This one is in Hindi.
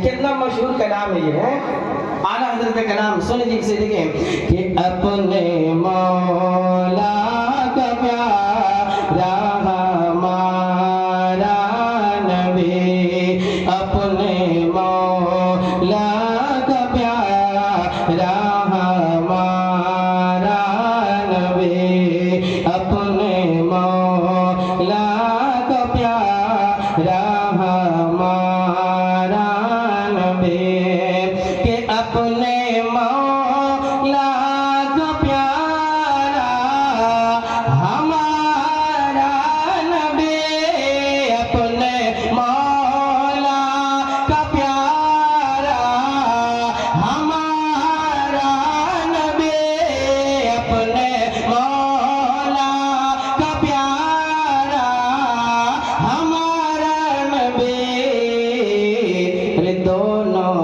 कितना मशहूर कलाम है ये है आला हजरत का कलाम सुन लीजिए से देखें कि अपने मौला का प्यारा हमारा नबी अपने मौला का प्यारा हमारा नबी अपने मौला का प्यारा हमारा नबी के अपने मौला का प्यारा हमारा नबी अपने मौला का प्यारा हमारा नबी अपने मौला का प्यारा हमारा नबी दोनों